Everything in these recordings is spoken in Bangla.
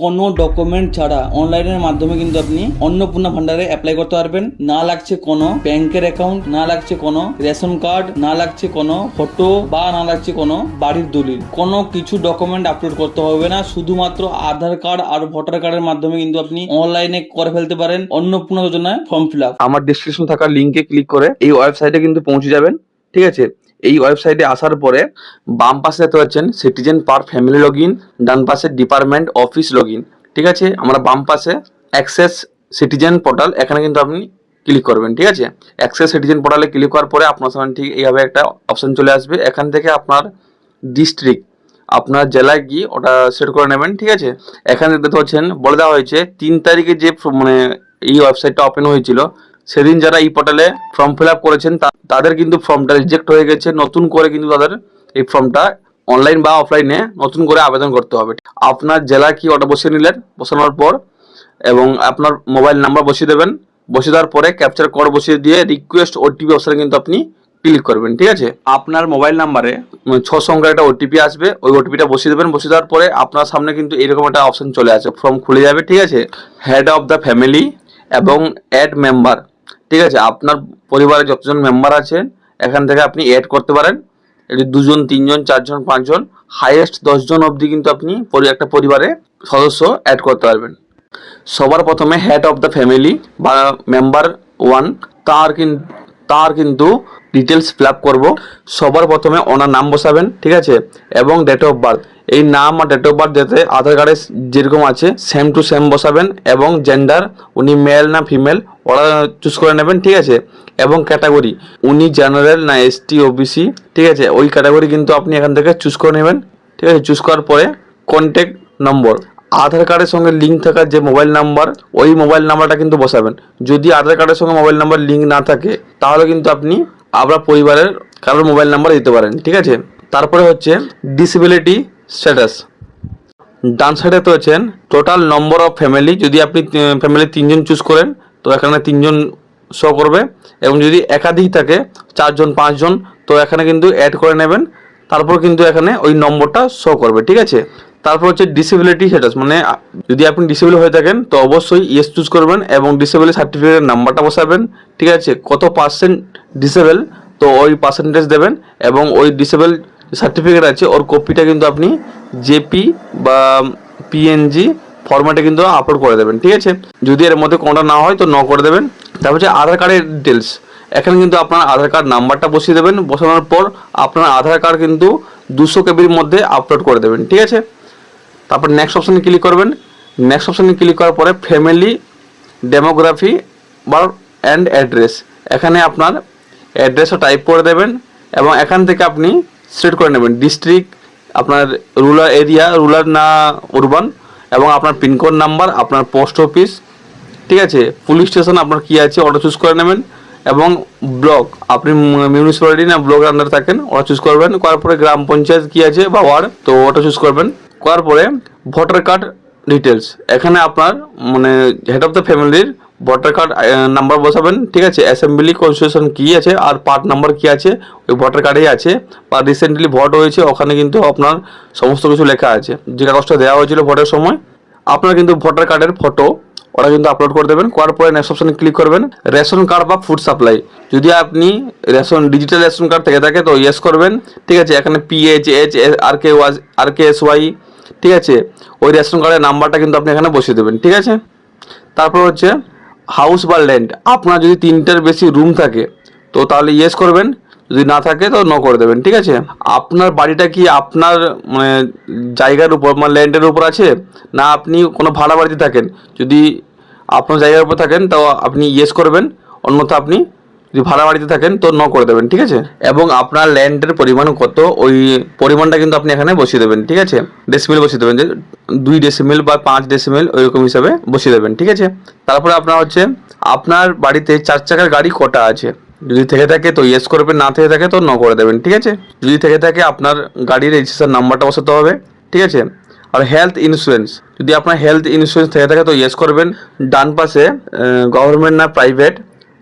কোনো ডকুমেন্ট ছাড়া অনলাইনের মাধ্যমে কিন্তু আপনি অন্নপূর্ণা ভান্ডারে অ্যাপ্লাই করতে পারবেন। না লাগছে কোনো ব্যাংকের অ্যাকাউন্ট, না লাগছে কোনো রেশন কার্ড, না লাগছে কোনো ফটো বা না লাগছে কোনো বাড়ির দলিল। কোনো কিছু ডকুমেন্ট আপলোড করতে হবে না, শুধুমাত্র আধার কার্ড আর ভোটার কার্ডের মাধ্যমে কিন্তু আপনি অনলাইনে করে ফেলতে পারেন অন্নপূর্ণা যোজনায় ফর্ম ফিল আপ। আমার ডেসক্রিপশন থাকা লিঙ্কে ক্লিক করে এই ওয়েবসাইটে কিন্তু পৌঁছে যাবেন। ঠিক আছে, এই ওয়েবসাইটে আসার পরে বাম পাশে দেখতে পাচ্ছেন citizen per family log in, ডান পাশে ডিপার্টমেন্ট অফিস লগ ইন। ঠিক আছে, আমরা বাম পাশে অ্যাক্সেস সিটিজেন পোর্টাল, এখানে কিন্তু আপনি ক্লিক করবেন। ঠিক আছে, অ্যাক্সেস সিটিজেন পোর্টালে ক্লিক করার পরে আপনার সামনে ঠিক এইভাবে একটা অপশন চলে আসবে। এখান থেকে আপনার ডিস্ট্রিক্ট, আপনার জেলায় গিয়ে ওটা সেট করে নেবেন। ঠিক আছে, এখানে দেখতে পাচ্ছেন বলে দেওয়া হয়েছে 3 তারিখে যে মানে এই ওয়েবসাইটটা ওপেন হয়েছিল সেদিন যারা এই পোর্টালে ফর্ম ফিল আপ করেছেন তাদের কিন্তু ফর্মটা রিজেক্ট হয়ে গেছে। নতুন করে কিন্তু তাদের এই ফর্মটা অনলাইন বা অফলাইনে নতুন করে আবেদন করতে হবে। আপনার জেলা কি ওটা বসিয়ে নিলেন, বসানোর পর এবং আপনার মোবাইল নাম্বার বসিয়ে দেবেন। বসিয়ে দেওয়ার পরে ক্যাপচার কোড বসিয়ে দিয়ে রিকোয়েস্ট ওটিপি অপশনে কিন্তু আপনি ক্লিক করবেন। ঠিক আছে, আপনার মোবাইল নাম্বারে 6 সংখ্যার একটা ওটিপি আসবে, ওই ওটিপিটা বসিয়ে দেবেন। বসিয়ে দেওয়ার পরে আপনার সামনে কিন্তু এরকম একটা অপশন চলে আসে, ফর্ম খুলে যাবে। ঠিক আছে, হেড অফ দ্য ফ্যামিলি এবং অ্যাড মেম্বার। ঠিক আছে, আপনার পরিবারে যতজন মেম্বার আছেন এখান থেকে আপনি অ্যাড করতে পারেন। এটি 2 জন 3 জন 4 জন 5 জন হাইয়েস্ট 10 জন অবধি কিন্তু আপনি একটা পরিবারে সদস্য অ্যাড করতে পারবেন। সবার প্রথমে হেড অফ দ্য ফ্যামিলি বা মেম্বার 1 তার কিন্তু ডিটেলস ফিল আপ করবো। সবার প্রথমে ওনার নাম বসাবেন। ঠিক আছে, এবং ডেট অফ বার্থ, এই নাম আর ডেট অফ বার্থ যাতে আধার কার্ডে যেরকম আছে সেম টু সেম বসাবেন। এবং জেন্ডার উনি মেল না ফিমেল ওরা চুজ করে নেবেন। ঠিক আছে, এবং ক্যাটাগরি উনি জেনারেল না এসটি ওবিসি। ঠিক আছে, ওই ক্যাটাগরি কিন্তু আপনি এখান থেকে চুজ করে নেবেন। ঠিক আছে, চুজ করার পরে কন্ট্যাক্ট নম্বর, আধার কার্ডের সঙ্গে লিঙ্ক থাকা যে মোবাইল নাম্বার ওই মোবাইল নাম্বারটা কিন্তু বসাবেন। যদি আধার কার্ডের সঙ্গে মোবাইল নাম্বার লিঙ্ক না থাকে তাহলে কিন্তু আপনি আপনার পরিবারের কারোর মোবাইল নাম্বার দিতে পারেন। ঠিক আছে, তারপরে হচ্ছে ডিসেবিলিটি স্ট্যাটাস। ডান সাইডে তো হচ্ছেন টোটাল নম্বর অফ ফ্যামিলি, যদি আপনি ফ্যামিলি 3 জন চুজ করেন তো এখানে 3 জন শো করবে। এবং যদি একাধিক থাকে 4 জন 5 জন তো এখানে কিন্তু অ্যাড করে নেবেন, তারপর কিন্তু এখানে ওই নম্বরটা শো করবে। ঠিক আছে, তারপর হচ্ছে ডিসেবিলিটি স্ট্যাটাস, মানে যদি আপনি ডিসেবল হয়ে থাকেন তো অবশ্যই ইয়েস চুজ করবেন এবং ডিসেবিলিটি সার্টিফিকেটের নাম্বারটা বসাবেন। ঠিক আছে, কত পার্সেন্ট ডিসেবল তো ওই পার্সেন্টেজ দেবেন এবং ওই ডিসেবল সার্টিফিকেট আছে ওর কপিটা কিন্তু আপনি জেপি বা পিএনজি ফরম্যাটে কিন্তু আপলোড করে দেবেন। ঠিক আছে, যদি এর মধ্যে কোনটা না হয় তো ন করে দেবেন। তারপর হচ্ছে আধার কার্ডের ডিটেলস, এখানে কিন্তু আপনার আধার কার্ড নাম্বারটা বসিয়ে দেবেন। বসানোর পর আপনার আধার কার্ড কিন্তু 200 কেবির মধ্যে আপলোড করে দেবেন। ঠিক আছে, তারপর নেক্সট অপশানে ক্লিক করবেন। নেক্সট অপশানে ক্লিক করার পরে ফ্যামিলি ডেমোগ্রাফি বা অ্যান্ড অ্যাড্রেস, এখানে আপনার অ্যাড্রেসও টাইপ করে দেবেন এবং এখান থেকে আপনি সিলেক্ট করে নেবেন ডিস্ট্রিক্ট, আপনার রুরাল এরিয়া, রুরাল না উরবান, এবং আপনার পিনকোড নাম্বার, আপনার পোস্ট অফিস। ঠিক আছে, পুলিশ স্টেশন আপনার কী আছে ওটা চুজ করে নেবেন এবং ব্লক আপনি মিউনিসিপ্যালিটি না ব্লকের আন্ডারে থাকেন ওটা চুজ করবেন। করার পরে গ্রাম পঞ্চায়েত কী আছে বা ওয়ার্ড তো ওটা চুজ করবেন। করার পরে ভোটার কার্ড ডিটেলস, এখানে আপনার মানে হেড অফ দ্য ফ্যামিলির ভোটার কার্ড নাম্বার বসাবেন। ঠিক আছে, অ্যাসেম্বলি কনস্টিটিউশন কী আছে আর পার্ট নাম্বার কী আছে ওই ভোটার কার্ডেই আছে, বা রিসেন্টলি ভোট হয়েছে ওখানে কিন্তু আপনার সমস্ত কিছু লেখা আছে, যে কাগজটা দেওয়া হয়েছিল ভোটের সময়। আপনার কিন্তু ভোটার কার্ডের ফটো ওরা কিন্তু আপলোড করে দেবেন। করার পরে নেক্সট অপশানে ক্লিক করবেন। রেশন কার্ড বা ফুড সাপ্লাই, যদি আপনি ডিজিটাল রেশন কার্ড থেকে থাকে তো ইয়েস করবেন। ঠিক আছে, এখানে PHH RKSY। ঠিক আছে, ওই রেশন কার্ডের নাম্বারটা কিন্তু আপনি এখানে বসিয়ে দেবেন। ঠিক আছে, তারপর হচ্ছে হাউস বা ল্যান্ড, আপনার যদি 3টার বেশি রুম থাকে তো তাহলে ইয়েস করবেন, যদি না থাকে তো ন করে দেবেন। ঠিক আছে, আপনার বাড়িটা কি আপনার মানে জায়গার উপর মানে ল্যান্ডের উপর আছে না আপনি কোনো ভাড়া বাড়িতে থাকেন, যদি আপনার জায়গার উপর থাকেন তো আপনি ইয়েস করবেন, অন্যথা আপনি যদি ভাড়া বাড়িতে থাকেন তো ন করে দেবেন। ঠিক আছে, এবং আপনার ল্যান্ডের পরিমাণ কত ওই পরিমাণটা কিন্তু আপনি এখানে বসিয়ে দেবেন। ঠিক আছে, ডেসিমেল বসিয়ে দেবেন, যে 2 ডেসিমেল বা 5 ডেসিমেল ওইরকম হিসাবে বসিয়ে দেবেন। ঠিক আছে, তারপরে আপনার হচ্ছে আপনার বাড়িতে 4 চাকার গাড়ি কটা আছে, যদি থেকে থাকে তো ইয়েস করবেন, না থেকে থাকে তো ন করে দেবেন। ঠিক আছে, যদি থেকে থাকে আপনার গাড়ির রেজিস্ট্রেশন নাম্বারটা বসাতে হবে। ঠিক আছে, আর হেলথ ইন্স্যুরেন্স, যদি আপনার হেলথ ইন্স্যুরেন্স থেকে থাকে তো ইয়েস করবেন। ডান পাশে গভর্নমেন্ট না প্রাইভেট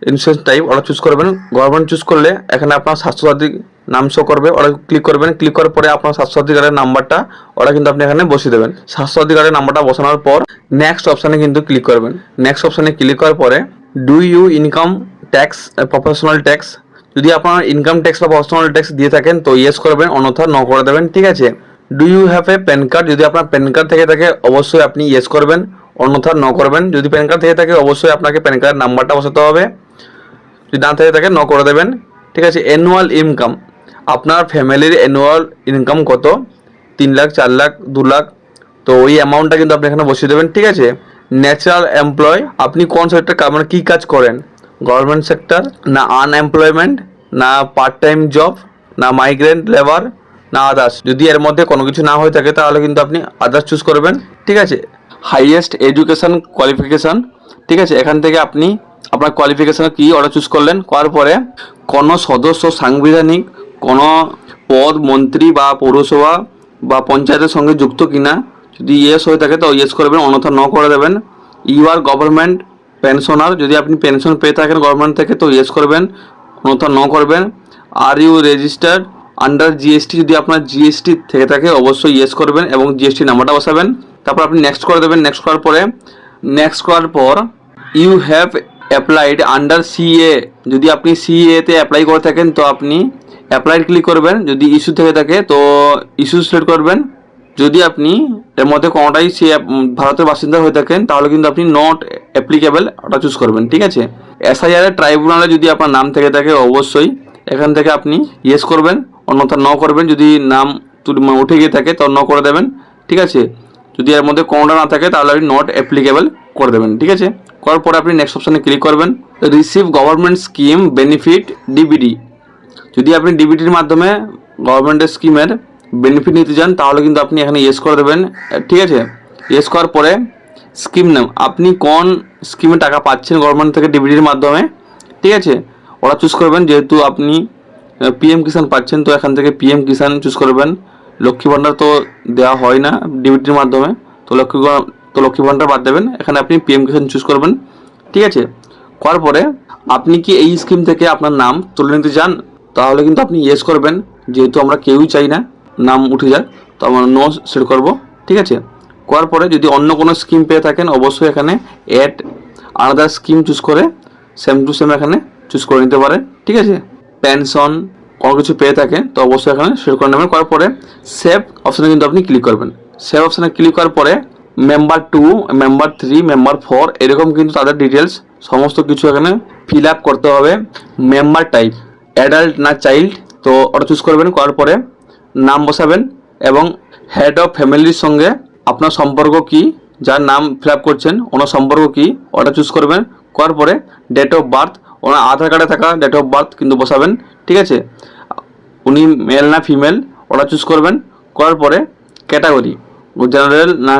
ইন্স্যুরেন্স টাইপ ওটা চুজ করবেন। গভর্নমেন্ট চুজ করলে এখানে আপনার স্বাস্থ্যসাথী নাম শো করবে, ওরা ক্লিক করবেন। ক্লিক করার পরে আপনার স্বাস্থ্যসাথী কার্ডের নাম্বারটা ওরা কিন্তু আপনি এখানে বসিয়ে দেবেন। স্বাস্থ্যসাথী কার্ডের নাম্বারটা বসানোর পর নেক্সট অপশানে কিন্তু ক্লিক করবেন। নেক্সট অপশানে ক্লিক করার পরে do you income tax professional tax, যদি আপনার ইনকাম ট্যাক্স বা প্রফেশনাল ট্যাক্স দিয়ে থাকেন তো ইয়েস করবেন, অন্যথা ন করে দেবেন। ঠিক আছে। Do you have a PAN card, যদি আপনার প্যান কার্ড থেকে থাকে অবশ্যই আপনি ইয়েস করবেন, অন্যথা ন করবেন। যদি প্যান কার্ড থেকে থাকে অবশ্যই আপনাকে প্যান কার্ডের নাম্বারটা বসাতে হবে, যদি না থেকে থাকে ন করে দেবেন। ঠিক আছে। অ্যানুয়াল ইনকাম, আপনার ফ্যামিলির অ্যানুয়াল ইনকাম কত, 3 লাখ 4 লাখ 2 লাখ, তো ওই অ্যামাউন্টটা কিন্তু আপনি এখানে বসিয়ে দেবেন। ঠিক আছে। ন্যাচারাল এমপ্লয়, আপনি কোন সেক্টর মানে কী কাজ করেন, গভর্নমেন্ট সেক্টর না আনএমপ্লয়মেন্ট না পার্ট টাইম জব না মাইগ্রেন্ট লেবার না আদার্স, যদি এর মধ্যে কোনো কিছু না হয়ে থাকে তাহলে কিন্তু আপনি আদার্স চুজ করবেন। ঠিক আছে। হাইয়েস্ট এডুকেশন কোয়ালিফিকেশান, ঠিক আছে, এখান থেকে আপনি আপনার কোয়ালিফিকেশান কী ওটা চুজ করলেন। করার পরে কোনো সদস্য সাংবিধানিক কোনো পদ মন্ত্রী বা পৌরসভা বা পঞ্চায়েতের সঙ্গে যুক্ত কিনা, যদি ইয়েস হয়ে থাকে তো ইয়েস করবেন, অন্যথা ন করে দেবেন। ইউ আর গভর্নমেন্ট পেনশনার, যদি আপনি পেনশন পেয়ে থাকেন গভর্নমেন্ট থেকে তো ইয়েস করবেন, অন্যথা ন করবেন। Are you registered under GST, যদি আপনার জিএসটি থেকে থাকে অবশ্যই ইয়েস করবেন এবং জিএসটি নাম্বারটা বসাবেন। তারপর আপনি নেক্সট করে দেবেন। নেক্সট করার পরে নেক্সট করার পর you have applied under CA, যদি আপনি সিএতে অ্যাপ্লাই করে থাকেন তো আপনি অ্যাপ্লাইড ক্লিক করবেন। যদি ইস্যু থেকে থাকে তো ইস্যু সিলেক্ট করবেন। যদি আপনি এর মধ্যে কোনোটাই সে ভারতের বাসিন্দা হয়ে থাকেন তাহলে কিন্তু আপনি নট অ্যাপ্লিকেবল ওটা চুজ করবেন। ঠিক আছে। এসআইআর ট্রাইব্যুনালে যদি আপনার নাম থেকে থাকে অবশ্যই এখান থেকে আপনি ইয়েস করবেন, অন্যথা ন করবেন। যদি নাম উঠে গিয়ে থাকে তো ন করে দেবেন। ঠিক আছে। যদি এর মধ্যে কোনোটা না থাকে তাহলে আপনি নট অ্যাপ্লিকেবল করে দেবেন। ঠিক আছে। করার পরে আপনি নেক্সট অপশানে ক্লিক করবেন। Receive government scheme benefit DBD, যদি আপনি ডিবিটির মাধ্যমে গভর্নমেন্টের স্কিমের বেনিফিট নিতে চান তাহলে কিন্তু আপনি এখানে ইয়েস করে দেবেন। ঠিক আছে। ইয়েস করার পরে স্কিম নাম, আপনি কোন স্কিমে টাকা পাচ্ছেন গভর্নমেন্ট থেকে ডিবিটির মাধ্যমে, ঠিক আছে, ওরা চুজ করবেন। যেহেতু আপনি পিএম কিষাণ পাচ্ছেন তো এখান থেকে পিএম কিষাণ চুজ করবেন। লক্ষ্মী ভাণ্ডার তো দেওয়া হয় না ডিবিটির মাধ্যমে, তো লক্ষ্মী ভাণ্ডার বাদ দেবেন, এখানে আপনি পিএম কিষাণ চুজ করবেন। ঠিক আছে। করার পরে আপনি কি এই স্কিম থেকে আপনার নাম তুলে নিতে চান তাহলে কিন্তু আপনি ইয়েস করবেন। যেহেতু আমরা কেউই চাই না নাম উঠে যাক তো আমরা নো সেট করব। ঠিক আছে। করার পরে যদি অন্য কোনো স্কিম পেয়ে থাকেন অবশ্যই এখানে অ্যাড আলাদা স্কিম চুজ করে সেম টু সেম এখানে চুজ করে নিতে পারেন। ঠিক আছে। পেনশন কোনো কিছু পেয়ে থাকে তো অবশ্যই এখানে সেট করে নেবেন। করার পরে সেভ অপশানে কিন্তু আপনি ক্লিক করবেন। সেভ অপশানে ক্লিক করার পরে মেম্বার 2 মেম্বার 3 মেম্বার 4 এরকম কিন্তু তাদের ডিটেলস সমস্ত কিছু এখানে ফিল আপ করতে হবে। মেম্বার টাইপ অ্যাডাল্ট না চাইল্ড তো ওটা চুজ করবেন। করার পরে নাম বসাবেন এবং হেড অফ ফ্যামিলির সঙ্গে আপনার সম্পর্ক কি, যার নাম ফিল আপ করছেন ওনার সম্পর্ক কি ওটা চুজ করবেন। করার পরে ডেট অফ বার্থ, ওনার আধার কার্ডে থাকা ডেট অফ বার্থ কিন্তু বসাবেন। ঠিক আছে। উনি মেল না ফিমেল ওটা চুজ করবেন। করার পরে ক্যাটাগরি জেনারেল না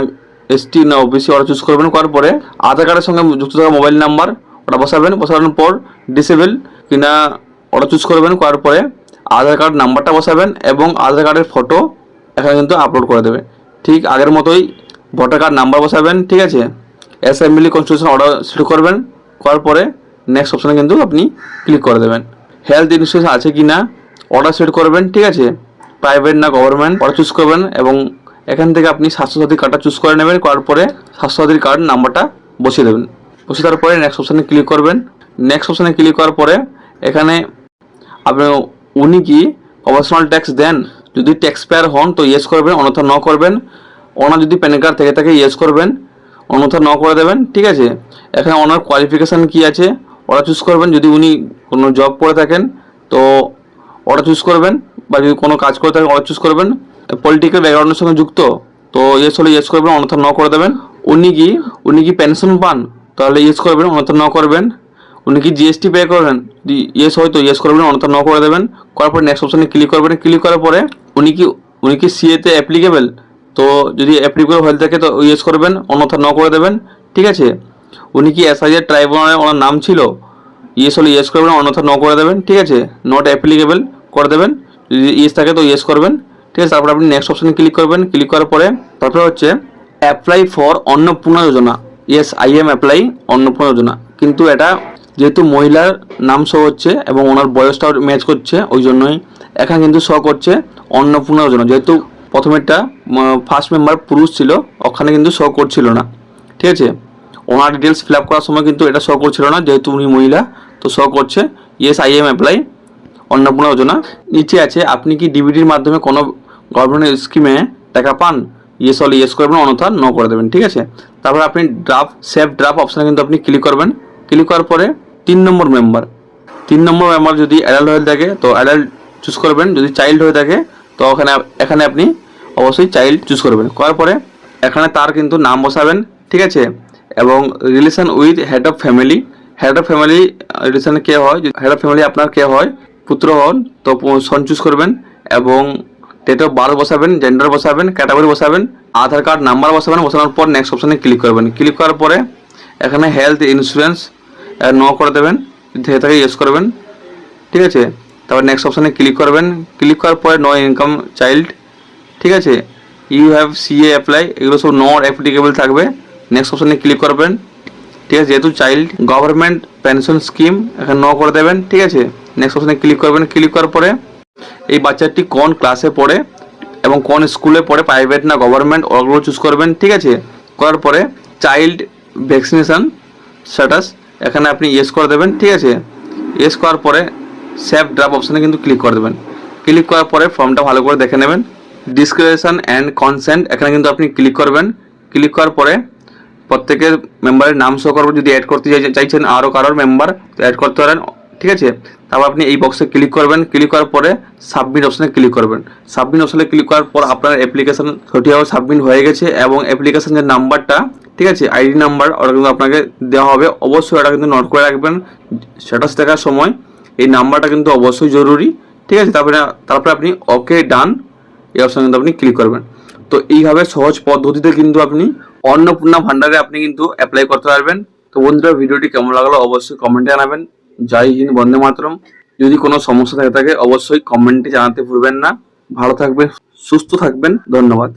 এসটি না ওবিসি ওটা চুজ করবেন। করার পরে আধার কার্ডের সঙ্গে যুক্ত থাকা মোবাইল নাম্বার ওটা বসাবেন। বসানোর পর ডিসেবল কিনা ওটা চুজ করবেন। করার পরে আধার কার্ড নাম্বারটা বসাবেন এবং আধার কার্ডের ফটো এখানে কিন্তু আপলোড করে দেবে। ঠিক আগের মতোই ভোটার কার্ড নাম্বার বসাবেন। ঠিক আছে। অ্যাসেম্বলি কনস্টিটিউশন অর্ডার সিলেক্ট করবেন। করার পরে নেক্সট অপশানে কিন্তু আপনি ক্লিক করে দেবেন। হেলথ ইন্স্যুরেন্স আছে কি না অর্ডার সিলেক্ট করবেন। ঠিক আছে। প্রাইভেট না গভর্নমেন্ট ওটা চুজ করবেন এবং এখান থেকে আপনি স্বাস্থ্যসাথী কার্ডটা চুজ করে নেবেন। করার পরে স্বাস্থ্যসাথীর কার্ড নাম্বারটা বসিয়ে দেবেন। বসিয়ে দেওয়ার পরে নেক্সট অপশানে ক্লিক করবেন। নেক্সট অপশানে ক্লিক করার পরে এখানে আপনি উনি কি প্রফেশনাল ট্যাক্স দেন, যদি ট্যাক্স পেয়ার হন তো ইয়েস করবেন, অন্যথা ন করবেন। ওনার যদি প্যান কার্ড থেকে থাকে ইয়েস করবেন, অন্যথা ন করে দেবেন। ঠিক আছে। এখানে ওনার কোয়ালিফিকেশান কি আছে ওরা চুজ করবেন। যদি উনি কোনো জব করে থাকেন তো ওটা চুজ করবেন, বা যদি কোনো কাজ করে থাকেন ওটা চুজ করবেন। পলিটিক্যাল ব্যাকগ্রাউন্ডের সঙ্গে যুক্ত তো ইয়েস হলে ইয়েস করবেন, অন্যথা ন করে দেবেন। উনি কি পেনশন পান তাহলে ইয়েস করবেন, অন্যথা ন করবেন। উনি কি জিএসটি পে করেন, যদি ইয়েস হয় তো ইয়েস করবেন, অন্যথা ন করে দেবেন। করার পরে নেক্সট অপশানে ক্লিক করবেন। ক্লিক করার পরে উনি কি সিএতে অ্যাপ্লিকেবল, তো যদি অ্যাপ্লিকেবল হয়ে থাকে তো ইয়েস করবেন, অন্যথা ন করে দেবেন। ঠিক আছে। উনি কি এসআইআর ট্রাইব্যুনালে ওনার নাম ছিল, ইয়েস হলে ইয়েস করবেন, অন্যথা ন করে দেবেন। ঠিক আছে। নট অ্যাপ্লিকেবল করে দেবেন, যদি ইয়েস থাকে তো ইয়েস করবেন। ঠিক আছে। তারপরে আপনি নেক্সট অপশানে ক্লিক করবেন। ক্লিক করার পরে তারপরে হচ্ছে apply for Annapurna Yojana. Yes I am apply Annapurna Yojana, কিন্তু এটা যেহেতু মহিলার নাম শো হচ্ছে এবং ওনার বয়সটাও ম্যাচ করছে, ওই জন্যই এখানে কিন্তু শো করছে অন্নপূর্ণা যোজনা। যেহেতু প্রথমেরটা ফার্স্ট মেম্বার পুরুষ ছিল, ওখানে কিন্তু শো করছিল না, ঠিক আছে। ওনার ডিটেলস ফিল আপ করার সময় কিন্তু এটা শো করছিল না, যেহেতু উনি মহিলা, তো শো করছে yes I am apply Annapurna Yojana. নিচে আছে আপনি কি ডিবিটির মাধ্যমে কোনো গভর্নমেন্ট স্কিমে টাকা পান, ইয়েস হলে ইয়েস করবেন, অন্যথা নো করে দেবেন, ঠিক আছে। তারপর আপনি ড্রাফট সেভ ড্রাফট অপশানে কিন্তু আপনি ক্লিক করবেন। ক্লিক করার পরে 3 নম্বর মেম্বার যদি অ্যাডাল্ট হয়ে থাকে তো অ্যাডাল্ট চুজ করবেন, যদি চাইল্ড হয়ে থাকে তো এখানে আপনি অবশ্যই চাইল্ড চুজ করবেন। করার পরে এখানে তার কিন্তু নাম বসাবেন, ঠিক আছে। এবং relation with head of family রিলেশনে কে হয়, হেড অফ ফ্যামিলি আপনার কে হয়, পুত্র হন তো সন চুজ করবেন। এবং ডেট অফ বার্থ বসাবেন, জেন্ডার বসাবেন, ক্যাটাগরি বসাবেন, আধার কার্ড নাম্বার বসাবেন। বসানোর পর নেক্সট অপশানে ক্লিক করবেন। ক্লিক করার পরে এখানে হেলথ ইন্স্যুরেন্স নো করে দেবেন, থেকে থাকে ইয়েস করবেন, ঠিক আছে। তারপর নেক্সট অপশানে ক্লিক করবেন। ক্লিক করার পরে নো ইনকাম চাইল্ড, ঠিক আছে। ইউ হ্যাভ সিএ অ্যাপ্লাই, এগুলো সব নট অ্যাপ্লিকেবল থাকবে। নেক্সট অপশানে ক্লিক করবেন, ঠিক আছে। যেহেতু চাইল্ড গভর্নমেন্ট পেনশন স্কিম এখানে নো করে দেবেন, ঠিক আছে। নেক্সট অপশানে ক্লিক করবেন। ক্লিক করার পরে এই বাচ্চাটি কোন ক্লাসে পড়ে এবং কোন স্কুলে পড়ে, প্রাইভেট না গভর্নমেন্ট, ওগুলো চুজ করবেন, ঠিক আছে। করার পরে চাইল্ড ভ্যাকসিনেশন স্ট্যাটাস এখানে আপনি ইয়েস করে দেবেন, ঠিক আছে। ইয়েস করার পরে সেভ ড্রাফট অপশানে কিন্তু ক্লিক করে দেবেন। ক্লিক করার পরে ফর্মটা ভালো করে দেখে নেবেন। ডিসক্রিপশন অ্যান্ড কনসেন্ট এখানে কিন্তু আপনি ক্লিক করবেন। ক্লিক করার পরে প্রত্যেকের মেম্বারের নাম শো করবেন, যদি অ্যাড করতে চাইছেন আরও কারোর মেম্বার অ্যাড করতে পারেন, ঠিক আছে। তারপর আপনি এই বক্সে ক্লিক করবেন। ক্লিক করার পরে সাবমিট অপশানে ক্লিক করবেন। সাবমিট অপশানে ক্লিক করার পর আপনার অ্যাপ্লিকেশন সঠিকভাবে সাবমিট হয়ে গেছে এবং অ্যাপ্লিকেশন যে নাম্বারটা, ঠিক আছে, আইডি নাম্বার, ওটা কিন্তু আপনাকে দেওয়া হবে। অবশ্যই ওটা কিন্তু নোট করে রাখবেন স্ট্যাটাস দেখার সময়, এই নাম্বারটা কিন্তু অবশ্যই জরুরি, ঠিক আছে। তারপরে আপনি ওকে ডান এই অপশানে কিন্তু আপনি ক্লিক করবেন। তো এইভাবে সহজ পদ্ধতিতে কিন্তু আপনি অন্নপূর্ণা ভান্ডারে আপনি কিন্তু অ্যাপ্লাই করতে পারবেন। তো বন্ধুরা, ভিডিওটি কেমন লাগলো অবশ্যই কমেন্টে জানাবেন। জয় হিন্দ, বন্দে মাতরম। যদি কোনো সমস্যা থাকে অবশ্যই কমেন্টে জানাতে ভুলবেন না। ভালো থাকবেন, সুস্থ থাকবেন, ধন্যবাদ।